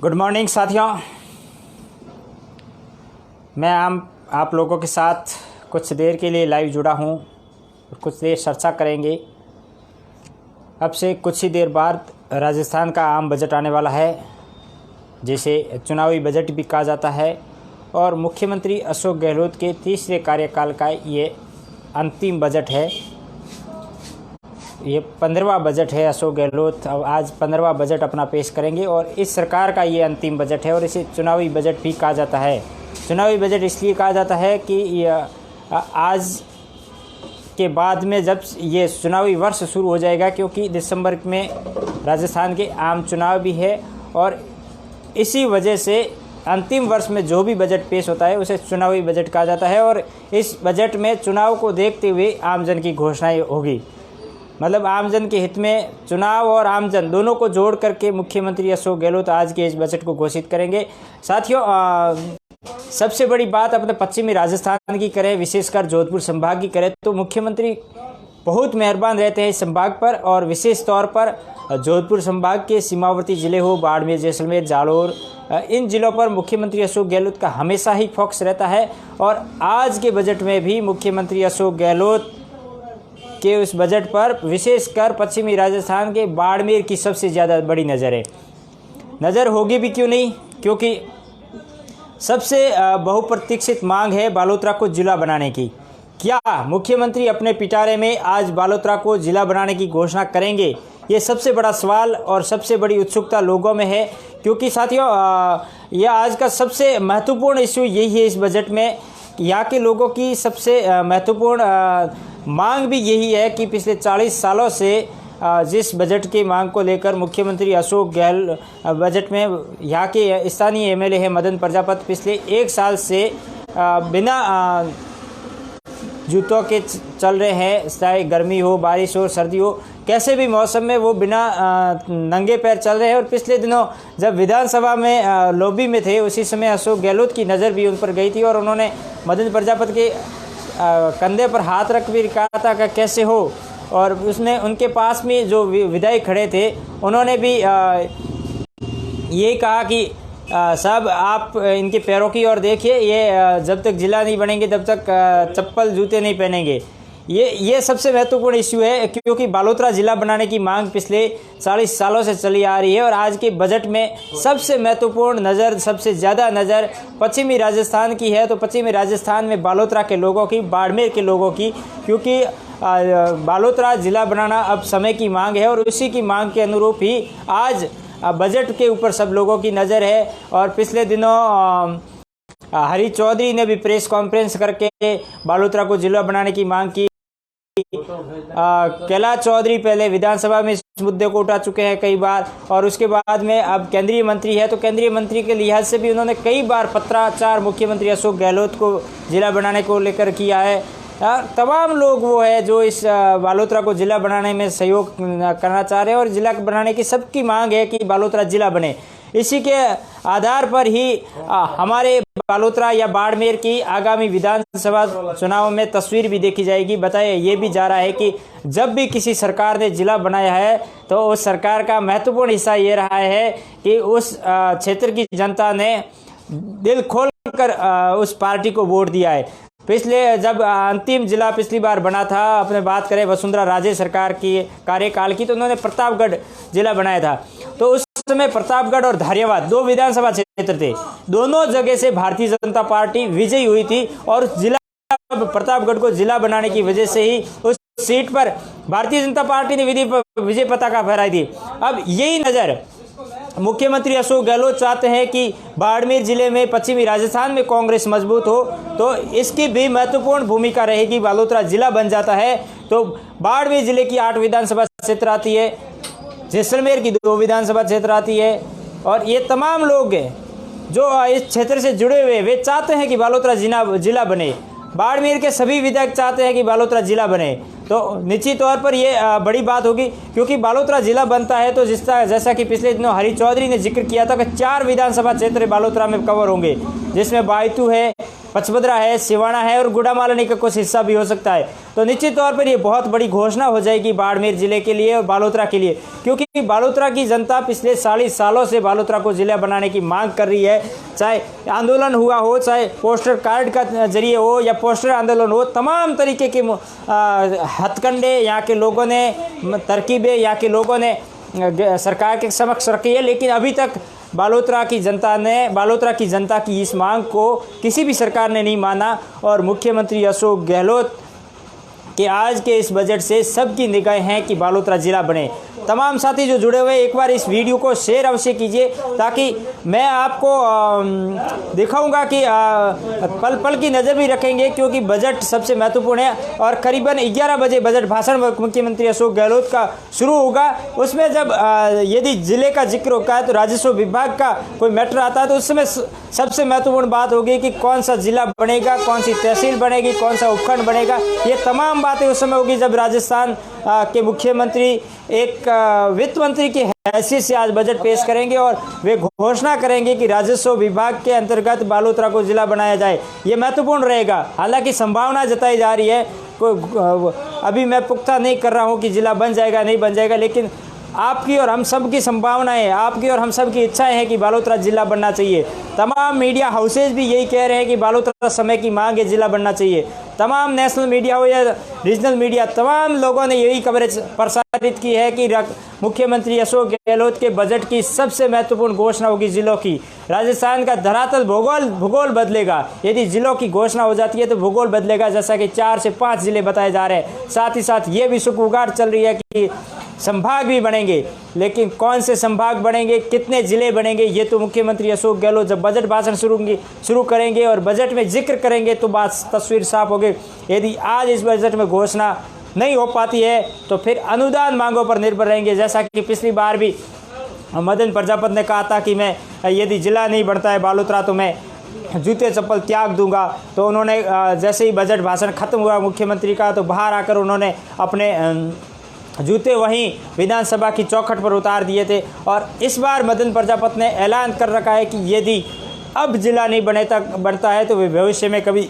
Good morning साथियों। मैं आप लोगों के साथ कुछ देर के लिए लाइव जुड़ा हूं और कुछ देर चर्चा करेंगे। अब से कुछ ही देर बाद राजस्थान का आम बजट आने वाला है, जिसे चुनावी बजट भी कहा जाता है, और मुख्यमंत्री अशोक गहलोत के तीसरे कार्यकाल का ये अंतिम बजट है। ये 15वां बजट है। अशोक गहलोत अब आज 15वां बजट अपना पेश करेंगे और इस सरकार का ये अंतिम बजट है और इसे चुनावी बजट भी कहा जाता है। चुनावी बजट इसलिए कहा जाता है कि आज के बाद में जब ये चुनावी वर्ष शुरू हो जाएगा, क्योंकि दिसंबर में राजस्थान के आम चुनाव भी है और इसी वजह से अंतिम वर्ष में जो भी बजट पेश होता है उसे चुनावी बजट कहा जाता है। और इस बजट में चुनाव को देखते हुए आमजन की घोषणाएं होगी, मतलब आमजन के हित में चुनाव और आमजन दोनों को जोड़ करके मुख्यमंत्री अशोक गहलोत आज के इस बजट को घोषित करेंगे। साथियों, सबसे बड़ी बात अपने पश्चिमी राजस्थान की करें, विशेषकर जोधपुर संभाग की करें, तो मुख्यमंत्री बहुत मेहरबान रहते हैं इस संभाग पर, और विशेष तौर पर जोधपुर संभाग के सीमावर्ती ज़िले हो, बाड़मेर, जैसलमेर, जालोर, इन जिलों पर मुख्यमंत्री अशोक गहलोत का हमेशा ही फोकस रहता है। और आज के बजट में भी मुख्यमंत्री अशोक गहलोत के उस बजट पर विशेषकर पश्चिमी राजस्थान के बाड़मेर की सबसे ज़्यादा बड़ी नज़र होगी भी क्यों नहीं, क्योंकि सबसे बहुप्रतीक्षित मांग है बालोतरा को जिला बनाने की। क्या मुख्यमंत्री अपने पिटारे में आज बालोतरा को जिला बनाने की घोषणा करेंगे? ये सबसे बड़ा सवाल और सबसे बड़ी उत्सुकता लोगों में है, क्योंकि साथियों यह आज का सबसे महत्वपूर्ण इश्यू यही है इस बजट में। यहाँ के लोगों की सबसे महत्वपूर्ण मांग भी यही है कि पिछले 40 सालों से जिस बजट की मांग को लेकर मुख्यमंत्री अशोक गहलोत बजट में यहाँ के स्थानीय एमएलए है मदन प्रजापति पिछले 1 साल से बिना जूतों के चल रहे हैं, चाहे गर्मी हो, बारिश हो, सर्दी हो, कैसे भी मौसम में वो बिना नंगे पैर चल रहे हैं। और पिछले दिनों जब विधानसभा में लॉबी में थे, उसी समय अशोक गहलोत की नज़र भी उन पर गई थी और उन्होंने मदन प्रजापति के कंधे पर हाथ रख भी कहा था कि कैसे हो। और उसने उनके पास में जो विधायक खड़े थे उन्होंने भी ये कहा कि साहब आप इनके पैरों की ओर देखिए, ये जब तक जिला नहीं बनेंगे तब तक चप्पल जूते नहीं पहनेंगे। ये सबसे महत्वपूर्ण इश्यू है, क्योंकि बालोतरा जिला बनाने की मांग पिछले 40 सालों से चली आ रही है। और आज के बजट में सबसे महत्वपूर्ण नज़र, सबसे ज़्यादा नज़र पश्चिमी राजस्थान की है। तो पश्चिमी राजस्थान में बालोतरा के लोगों की, बाड़मेर के लोगों की, क्योंकि बालोतरा जिला बनाना अब समय की मांग है और उसी की मांग के अनुरूप ही आज बजट के ऊपर सब लोगों की नज़र है। और पिछले दिनों हरी चौधरी ने भी प्रेस कॉन्फ्रेंस करके बालोतरा को जिला बनाने की मांग की। कैलाश चौधरी पहले विधानसभा में इस मुद्दे को उठा चुके हैं कई बार, और उसके बाद में अब केंद्रीय मंत्री है, तो केंद्रीय मंत्री के लिहाज से भी उन्होंने कई बार पत्राचार मुख्यमंत्री अशोक गहलोत को जिला बनाने को लेकर किया है। तमाम लोग वो है जो इस बालोतरा को जिला बनाने में सहयोग करना चाह रहे हैं और जिला बनाने की सबकी मांग है कि बालोतरा जिला बने। इसी के आधार पर ही हमारे बालोतरा या बाड़मेर की आगामी विधानसभा चुनाव में तस्वीर भी देखी जाएगी। बताया ये भी जा रहा है कि जब भी किसी सरकार ने जिला बनाया है तो उस सरकार का महत्वपूर्ण हिस्सा ये रहा है कि उस क्षेत्र की जनता ने दिल खोल कर उस पार्टी को वोट दिया है। पिछले जब अंतिम जिला पिछली बार बना था, अपने बात करें वसुंधरा राजे सरकार की कार्यकाल की, तो उन्होंने प्रतापगढ़ जिला बनाया था। तो उस समय प्रतापगढ़ और धारियावाद 2 विधानसभा क्षेत्र थे, दोनों जगह से भारतीय जनता पार्टी विजयी हुई थी और जिला प्रतापगढ़ को जिला बनाने की वजह से ही उस सीट पर भारतीय जनता पार्टी ने विजय पताका फहराई थी। अब यही नज़र मुख्यमंत्री अशोक गहलोत चाहते हैं कि बाड़मेर जिले में, पश्चिमी राजस्थान में कांग्रेस मजबूत हो, तो इसकी भी महत्वपूर्ण भूमिका रहेगी। बालोतरा जिला बन जाता है तो बाड़मेर जिले की 8 विधानसभा क्षेत्र आती है, जैसलमेर की 2 विधानसभा क्षेत्र आती है, और ये तमाम लोग जो इस क्षेत्र से जुड़े हुए वे चाहते हैं कि बालोतरा जिला बने। बाड़मेर के सभी विधायक चाहते हैं कि बालोतरा जिला बने। तो निश्चित तौर पर ये बड़ी बात होगी, क्योंकि बालोतरा जिला बनता है तो जैसा कि पिछले दिनों हरी चौधरी ने जिक्र किया था कि 4 विधानसभा क्षेत्र बालोतरा में कवर होंगे, जिसमें बायतू है, पचपदरा है, सिवाना है और गुड़ामालनी का कुछ हिस्सा भी हो सकता है। तो निश्चित तौर पर ये बहुत बड़ी घोषणा हो जाएगी बाड़मेर जिले के लिए और बालोतरा के लिए, क्योंकि बालोतरा की जनता पिछले 40 सालों से बालोतरा को जिला बनाने की मांग कर रही है। चाहे आंदोलन हुआ हो, चाहे पोस्टर कार्ड का जरिए हो या पोस्टर आंदोलन हो, तमाम तरीके के हथकंडे यहाँ के लोगों ने, तरकीबें यहाँ के लोगों ने सरकार के समक्ष रखी है, लेकिन अभी तक बालोतरा की जनता की इस मांग को किसी भी सरकार ने नहीं माना। और मुख्यमंत्री अशोक गहलोत के आज के इस बजट से सबकी निगाहें हैं कि बालोतरा जिला बने। तमाम साथी जो जुड़े हुए एक बार इस वीडियो को शेयर अवश्य कीजिए, ताकि मैं आपको दिखाऊंगा कि पल पल की नज़र भी रखेंगे, क्योंकि बजट सबसे महत्वपूर्ण है। और करीबन 11 बजे बजट भाषण मुख्यमंत्री अशोक गहलोत का शुरू होगा। उसमें जब यदि जिले का जिक्र होता है तो राजस्व विभाग का कोई मैटर आता है, तो उस समय सबसे महत्वपूर्ण बात होगी कि कौन सा जिला बनेगा, कौन सी तहसील बनेगी, कौन सा उपखंड बनेगा। ये तमाम बातें उस समय होगी जब राजस्थान के मुख्यमंत्री एक वित्त मंत्री की हैसियत से आज बजट पेश करेंगे और वे घोषणा करेंगे कि राजस्व विभाग के अंतर्गत बालोतरा को जिला बनाया जाए। ये महत्वपूर्ण रहेगा। हालांकि संभावना जताई जा रही है, अभी मैं पुख्ता नहीं कर रहा हूँ कि जिला बन जाएगा नहीं बन जाएगा, लेकिन आपकी और हम सब की संभावनाएं, आपकी और हम सब की इच्छाएं हैं कि बालोतरा जिला बनना चाहिए। तमाम मीडिया हाउसेज भी यही कह रहे हैं कि बालोतरा समय की मांग है, जिला बनना चाहिए। तमाम नेशनल मीडिया हो या रीजनल मीडिया, तमाम लोगों ने यही कवरेज प्रसारित की है कि मुख्यमंत्री अशोक गहलोत के बजट की सबसे महत्वपूर्ण घोषणा होगी जिलों की। राजस्थान का धरातल भूगोल बदलेगा। यदि जिलों की घोषणा हो जाती है तो भूगोल बदलेगा, जैसा कि 4 से 5 जिले बताए जा रहे हैं। साथ ही साथ ये भी सुखुगार चल रही है कि संभाग भी बनेंगे, लेकिन कौन से संभाग बनेंगे, कितने जिले बनेंगे, ये तो मुख्यमंत्री अशोक गहलोत जब बजट भाषण शुरू करेंगे और बजट में जिक्र करेंगे तो बात तस्वीर साफ होगी। यदि आज इस बजट में घोषणा नहीं हो पाती है तो फिर अनुदान मांगों पर निर्भर रहेंगे, जैसा कि पिछली बार भी मदन प्रजापति ने कहा था कि मैं यदि जिला नहीं बढ़ता है बालोतरा तो मैं जूते चप्पल त्याग दूंगा। तो उन्होंने जैसे ही बजट भाषण खत्म हुआ मुख्यमंत्री का, तो बाहर आकर उन्होंने अपने जूते वहीं विधानसभा की चौखट पर उतार दिए थे। और इस बार मदन प्रजापति ने ऐलान कर रखा है कि यदि अब जिला नहीं बनता है तो वे भविष्य में कभी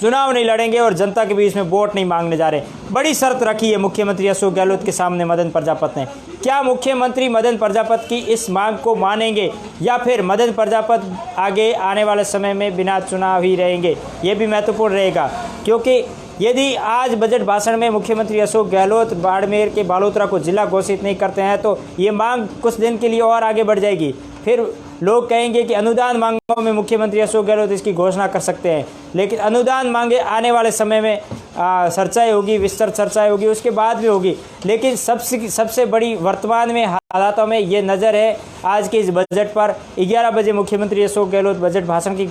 चुनाव नहीं लड़ेंगे और जनता के बीच में वोट नहीं मांगने जा रहे। बड़ी शर्त रखी है मुख्यमंत्री अशोक गहलोत के सामने मदन प्रजापति ने। क्या मुख्यमंत्री मदन प्रजापति की इस मांग को मानेंगे या फिर मदन प्रजापति आगे आने वाले समय में बिना चुनाव ही रहेंगे, ये भी महत्वपूर्ण रहेगा। क्योंकि यदि आज बजट भाषण में मुख्यमंत्री अशोक गहलोत बाड़मेर के बालोतरा को जिला घोषित नहीं करते हैं तो ये मांग कुछ दिन के लिए और आगे बढ़ जाएगी। फिर लोग कहेंगे कि अनुदान मांगों में मुख्यमंत्री अशोक गहलोत इसकी घोषणा कर सकते हैं, लेकिन अनुदान मांगे आने वाले समय में चर्चाएं होगी, विस्तृत चर्चाएं होगी, उसके बाद भी होगी। लेकिन सबसे बड़ी वर्तमान में हालातों में ये नज़र है आज के इस बजट पर। 11 बजे मुख्यमंत्री अशोक गहलोत बजट भाषण की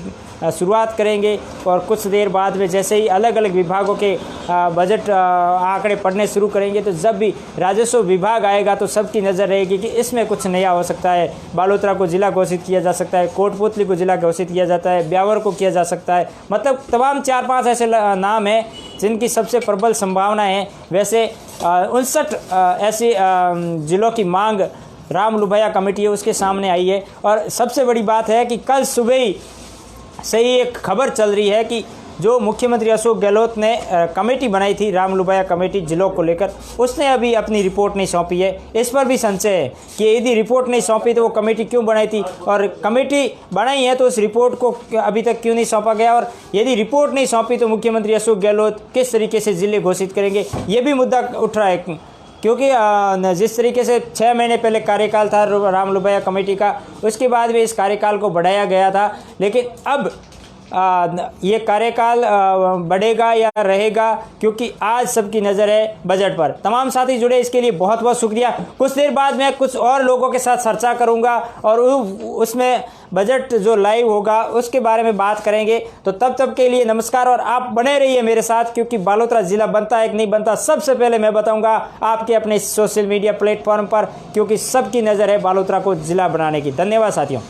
शुरुआत करेंगे और कुछ देर बाद में जैसे ही अलग अलग विभागों के बजट आंकड़े पढ़ने शुरू करेंगे, तो जब भी राजस्व विभाग आएगा तो सबकी नज़र रहेगी कि इसमें कुछ नया हो सकता है। बालोतरा को जिला घोषित किया जा सकता है, कोटपुतली को जिला घोषित किया जाता है, ब्यावर को किया जा सकता है। मतलब तमाम 4-5 ऐसे नाम हैं जिनकी सबसे प्रबल संभावना है। वैसे 59 ऐसी जिलों की मांग राम लुभैया कमेटी है उसके सामने आई है। और सबसे बड़ी बात है कि कल सुबह ही से ही एक खबर चल रही है कि जो मुख्यमंत्री अशोक गहलोत ने कमेटी बनाई थी राम लुभैया कमेटी जिलों को लेकर, उसने अभी अपनी रिपोर्ट नहीं सौंपी है। इस पर भी संशय है कि यदि रिपोर्ट नहीं सौंपी तो वो कमेटी क्यों बनाई थी, और कमेटी बनाई है तो उस रिपोर्ट को अभी तक क्यों नहीं सौंपा गया, और यदि रिपोर्ट नहीं सौंपी तो मुख्यमंत्री अशोक गहलोत किस तरीके से जिले घोषित करेंगे, ये भी मुद्दा उठ रहा है। क्योंकि जिस तरीके से 6 महीने पहले कार्यकाल था राम लुभैया कमेटी का, उसके बाद भी इस कार्यकाल को बढ़ाया गया था, लेकिन अब ये कार्यकाल बढ़ेगा या रहेगा, क्योंकि आज सबकी नज़र है बजट पर। तमाम साथी जुड़े इसके लिए बहुत बहुत शुक्रिया। कुछ देर बाद मैं कुछ और लोगों के साथ चर्चा करूंगा और उसमें बजट जो लाइव होगा उसके बारे में बात करेंगे। तो तब के लिए नमस्कार, और आप बने रहिए मेरे साथ, क्योंकि बालोतरा जिला बनता है कि नहीं बनता सबसे पहले मैं बताऊंगा आपके अपने सोशल मीडिया प्लेटफॉर्म पर, क्योंकि सबकी नज़र है बालोतरा को जिला बनाने की। धन्यवाद साथियों।